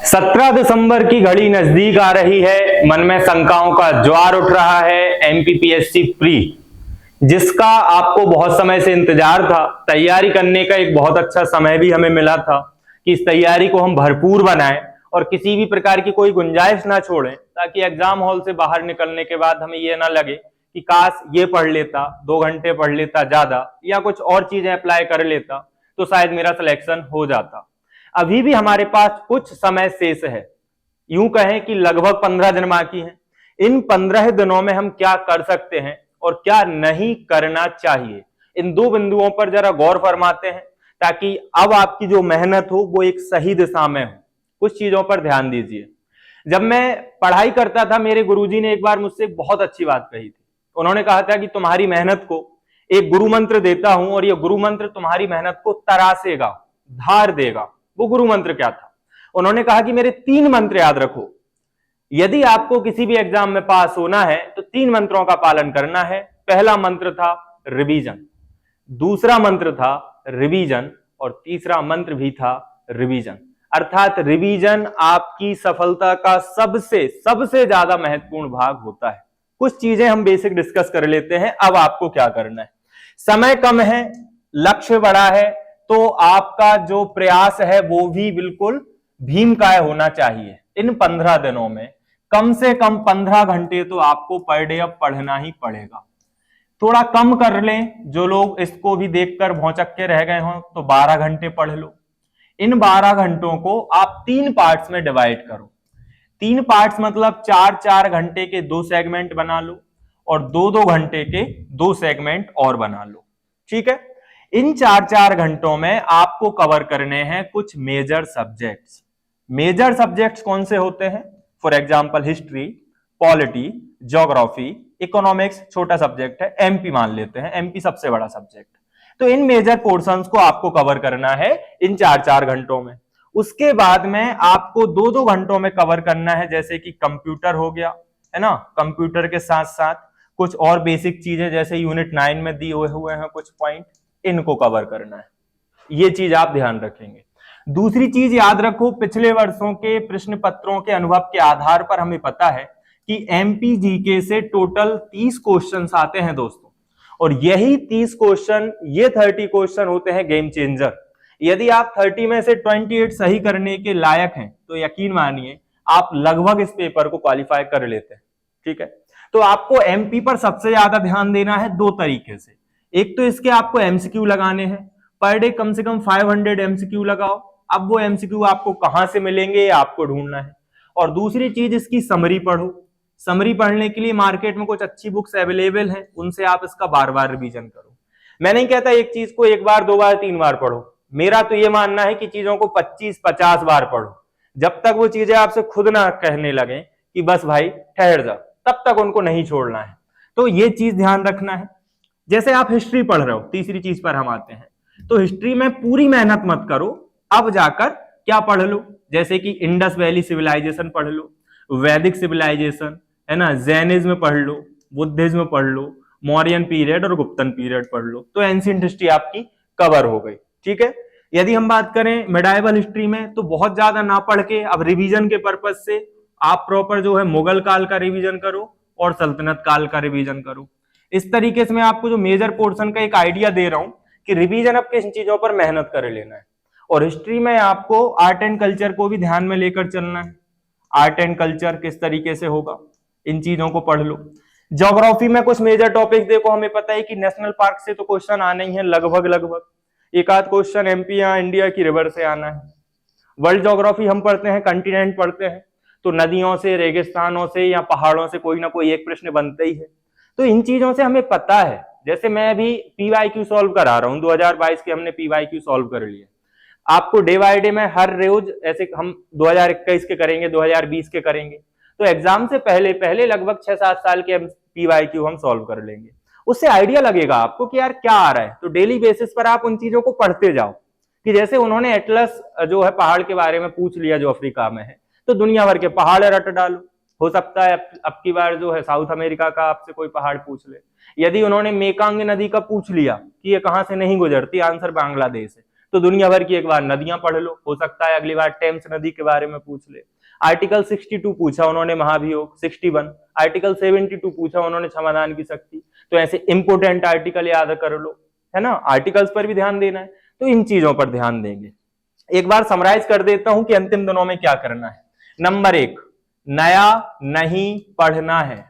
17 दिसंबर की घड़ी नजदीक आ रही है। मन में शंकाओं का ज्वार उठ रहा है। एमपीपीएससी प्री, जिसका आपको बहुत समय से इंतजार था, तैयारी करने का एक बहुत अच्छा समय भी हमें मिला था कि इस तैयारी को हम भरपूर बनाएं और किसी भी प्रकार की कोई गुंजाइश ना छोड़ें, ताकि एग्जाम हॉल से बाहर निकलने के बाद हमें यह ना लगे कि काश ये पढ़ लेता, 2 घंटे पढ़ लेता ज्यादा, या कुछ और चीजें अप्लाई कर लेता तो शायद मेरा सिलेक्शन हो जाता। अभी भी हमारे पास कुछ समय शेष है, यूं कहें कि लगभग 15 दिन बाकी हैं। इन 15 दिनों में हम क्या कर सकते हैं और क्या नहीं करना चाहिए, इन दो बिंदुओं पर जरा गौर फरमाते हैं, ताकि अब आपकी जो मेहनत हो वो एक सही दिशा में हो। कुछ चीजों पर ध्यान दीजिए। जब मैं पढ़ाई करता था, मेरे गुरुजी ने एक बार मुझसे एक बहुत अच्छी बात कही थी। उन्होंने कहा था कि तुम्हारी मेहनत को एक गुरु मंत्र देता हूं और यह गुरु मंत्र तुम्हारी मेहनत को तरासेगा, धार देगा। वो गुरु मंत्र क्या था? उन्होंने कहा कि मेरे 3 मंत्र याद रखो। यदि आपको किसी भी एग्जाम में पास होना है तो 3 मंत्रों का पालन करना है। पहला मंत्र था रिवीजन, दूसरा मंत्र था रिवीजन, और तीसरा मंत्र भी था रिवीजन। अर्थात रिवीजन आपकी सफलता का सबसे ज्यादा महत्वपूर्ण भाग होता है। कुछ चीजें हम बेसिक डिस्कस कर लेते हैं। अब आपको क्या करना है? समय कम है, लक्ष्य बड़ा है, तो आपका जो प्रयास है वो भी बिल्कुल भीमकाय होना चाहिए। इन 15 दिनों में कम से कम 15 घंटे तो आपको पर डे अब पढ़ना ही पड़ेगा। थोड़ा कम कर लें, जो लोग इसको भी देखकर भौचक के रह गए हों तो 12 घंटे पढ़ लो। इन 12 घंटों को आप 3 पार्ट्स में डिवाइड करो। 3 पार्ट्स मतलब 4-4 घंटे के 2 सेगमेंट बना लो और 2-2 घंटे के 2 सेगमेंट और बना लो। ठीक है? इन 4-4 घंटों में आपको कवर करने हैं कुछ मेजर सब्जेक्ट्स। मेजर सब्जेक्ट्स कौन से होते हैं? For example history, polity, geography, economics छोटा सब्जेक्ट है, एमपी मान लेते हैं, एमपी सबसे बड़ा सब्जेक्ट। तो इन मेजर पोर्शंस को आपको कवर करना है इन 4-4 घंटों में। उसके बाद में आपको 2-2 घंटों में कवर करना है, जैसे कि कंप्यूटर हो गया, है ना। कंप्यूटर के साथ साथ कुछ और बेसिक चीजें जैसे यूनिट 9 में दिए हुए हैं कुछ पॉइंट, इनको कवर करना है। ये चीज आप ध्यान रखेंगे। दूसरी चीज याद रखो, पिछले वर्षों के प्रश्न पत्रों के अनुभव के आधार पर हमें पता है कि एमपी जीके से टोटल 30 क्वेश्चंस आते हैं दोस्तों, और यही 30 क्वेश्चन, ये 30 क्वेश्चन होते हैं गेम चेंजर। यदि आप 30 में से 28 सही करने के लायक हैं तो यकीन मानिए आप लगभग इस पेपर को क्वालिफाई कर लेते हैं। ठीक है? तो आपको एमपी पर सबसे ज्यादा ध्यान देना है 2 तरीके से। एक तो इसके आपको एमसीक्यू लगाने हैं, पर डे कम से कम 500 एमसीक्यू लगाओ। अब वो एमसीक्यू आपको कहां से मिलेंगे आपको ढूंढना है। और दूसरी चीज, इसकी समरी पढ़ो। समरी पढ़ने के लिए मार्केट में कुछ अच्छी बुक्स अवेलेबल हैं, उनसे आप इसका बार बार रिवीजन करो। मैं नहीं कहता एक चीज को 1 बार 2 बार 3 बार पढ़ो, मेरा तो ये मानना है कि चीजों को 25-50 बार पढ़ो, जब तक वो चीजें आपसे खुद ना कहने लगे कि बस भाई ठहर जा, तब तक उनको नहीं छोड़ना है। तो ये चीज ध्यान रखना है। जैसे आप हिस्ट्री पढ़ रहे हो, तीसरी चीज पर हम आते हैं, तो हिस्ट्री में पूरी मेहनत मत करो, अब जाकर क्या पढ़ लो, जैसे कि इंडस वैली सिविलाइजेशन पढ़ लो, वैदिक सिविलाइजेशन, है ना, जैनिज्म पढ़ लो, बुद्धिज्म पढ़ लो, मौर्यन पीरियड और गुप्तन पीरियड पढ़ लो, तो एंशिएंट हिस्ट्री आपकी कवर हो गई। ठीक है? यदि हम बात करें मिडाइवल हिस्ट्री में, तो बहुत ज्यादा ना पढ़ के अब रिवीजन के पर्पज से आप प्रॉपर जो है मुगल काल का रिवीजन करो और सल्तनत काल का रिवीजन करो। इस तरीके से मैं आपको जो मेजर पोर्शन का एक आइडिया दे रहा हूं कि रिवीजन अब किन चीजों पर मेहनत कर लेना है। और हिस्ट्री में आपको आर्ट एंड कल्चर को भी ध्यान में लेकर चलना है। आर्ट एंड कल्चर किस तरीके से होगा, इन चीजों को पढ़ लो। ज्योग्राफी में कुछ मेजर टॉपिक्स देखो, हमें पता है कि नेशनल पार्क से तो क्वेश्चन आने ही है लगभग, एक आध क्वेश्चन एमपी या इंडिया की रिवर से आना है। वर्ल्ड ज्योग्राफी हम पढ़ते हैं, कंटिनेंट पढ़ते हैं, तो नदियों से, रेगिस्तानों से या पहाड़ों से कोई ना कोई एक प्रश्न बनता ही है। तो इन चीजों से हमें पता है। जैसे मैं अभी पीवाईक्यू सॉल्व करा रहा हूं, 2022 के हमने पीवाईक्यू सॉल्व कर लिए। आपको डे बाय डे में हर रोज ऐसे हम 2021 के करेंगे, 2020 के करेंगे, तो एग्जाम से पहले पहले लगभग 6-7 साल के पीवाईक्यू हम सॉल्व कर लेंगे। उससे आइडिया लगेगा आपको कि यार क्या आ रहा है। तो डेली बेसिस पर आप उन चीजों को पढ़ते जाओ, कि जैसे उन्होंने एटलस जो है पहाड़ के बारे में पूछ लिया जो अफ्रीका में है, तो दुनिया भर के पहाड़ रट डालो। हो सकता है अब की बार जो है साउथ अमेरिका का आपसे कोई पहाड़ पूछ ले। यदि उन्होंने मेकांग नदी का पूछ लिया कि ये कहां से नहीं गुजरती, आंसर बांग्लादेश है, तो दुनिया भर की एक बार नदियां पढ़ लो, हो सकता है अगली बार टेम्स नदी के बारे में पूछ ले। आर्टिकल 62 पूछा उन्होंने महाभियोग, 61 आर्टिकल 72 पूछा उन्होंने क्षमादान की शक्ति। तो ऐसे इंपोर्टेंट आर्टिकल याद कर लो, है ना, आर्टिकल्स पर भी ध्यान देना है, तो इन चीजों पर ध्यान देंगे। एक बार समराइज कर देता हूं कि अंतिम दिनों में क्या करना है। नंबर 1, नया नहीं पढ़ना है।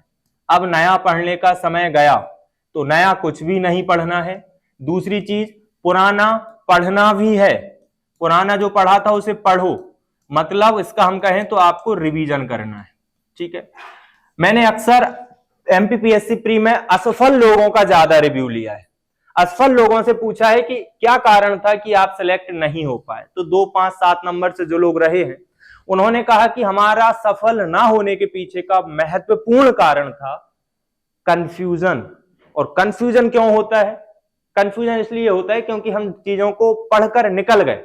अब नया पढ़ने का समय गया, तो नया कुछ भी नहीं पढ़ना है। दूसरी चीज, पुराना पढ़ना भी है, पुराना जो पढ़ा था उसे पढ़ो, मतलब इसका हम कहें तो आपको रिवीजन करना है, ठीक है। मैंने अक्सर एमपीपीएससी प्री में असफल लोगों का ज्यादा रिव्यू लिया है। असफल लोगों से पूछा है कि क्या कारण था कि आप सिलेक्ट नहीं हो पाए, तो 2, 5, 7 नंबर से जो लोग रहे हैं उन्होंने कहा कि हमारा सफल ना होने के पीछे का महत्वपूर्ण कारण था कंफ्यूजन। और कंफ्यूजन क्यों होता है? कंफ्यूजन इसलिए होता है क्योंकि हम चीजों को पढ़कर निकल गए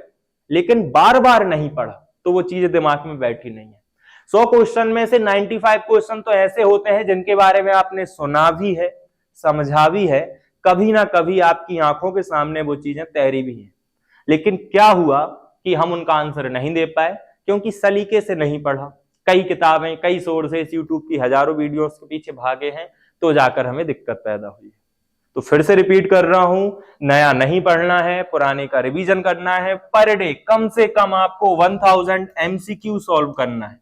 लेकिन बार बार नहीं पढ़ा, तो वो चीजें दिमाग में बैठी नहीं है। 100 क्वेश्चन में से 95 क्वेश्चन तो ऐसे होते हैं जिनके बारे में आपने सुना भी है, समझा भी है, कभी ना कभी आपकी आंखों के सामने वो चीजें तैरी भी हैं, लेकिन क्या हुआ कि हम उनका आंसर नहीं दे पाए क्योंकि सलीके से नहीं पढ़ा। कई किताबें, कई सोर्सेस, यूट्यूब की हजारों वीडियोस के पीछे भागे हैं, तो जाकर हमें दिक्कत पैदा हुई है। तो फिर से रिपीट कर रहा हूं, नया नहीं पढ़ना है, पुराने का रिवीजन करना है। पर डे कम से कम आपको 1000 एमसीक्यू सॉल्व करना है।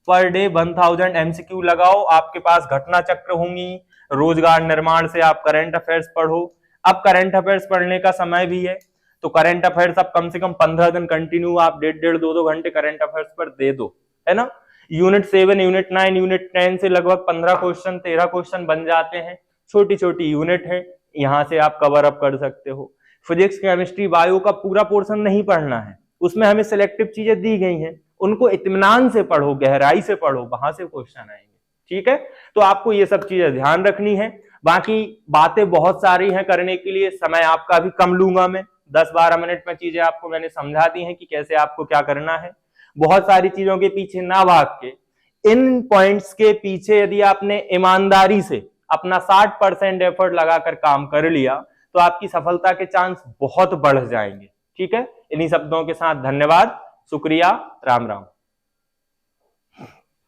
पर डे 1000 एमसीक्यू लगाओ, आपके पास घटना चक्र होंगी, रोजगार निर्माण से आप करंट अफेयर्स पढ़ो। अब करंट अफेयर्स पढ़ने का समय भी है, तो करंट अफेयर्स अब कम से कम 15 दिन कंटिन्यू आप 1.5, 2 घंटे करंट अफेयर्स पर दे दो, है ना। यूनिट 7, यूनिट 9, यूनिट 10 से लगभग 15 क्वेश्चन, 13 क्वेश्चन बन जाते हैं। छोटी छोटी यूनिट है, यहां से आप कवर अप कर सकते हो। फिजिक्स, केमिस्ट्री, बायो का पूरा पोर्शन नहीं पढ़ना है, उसमें हमें सिलेक्टिव चीजें दी गई हैं, उनको इत्मीनान से पढ़ो, गहराई से पढ़ो, वहां से क्वेश्चन आएंगे, ठीक है। तो आपको ये सब चीजें ध्यान रखनी है। बाकी बातें बहुत सारी हैं करने के लिए, समय आपका भी कम लूंगा मैं, 10-12 मिनट में चीजें आपको मैंने समझा दी हैं कि कैसे आपको क्या करना है। बहुत सारी चीजों के पीछे ना भाग के, इन पॉइंट्स के पीछे यदि आपने ईमानदारी से अपना 60% एफर्ट लगाकर काम कर लिया तो आपकी सफलता के चांस बहुत बढ़ जाएंगे, ठीक है। इन्हीं शब्दों के साथ धन्यवाद, शुक्रिया, राम राम।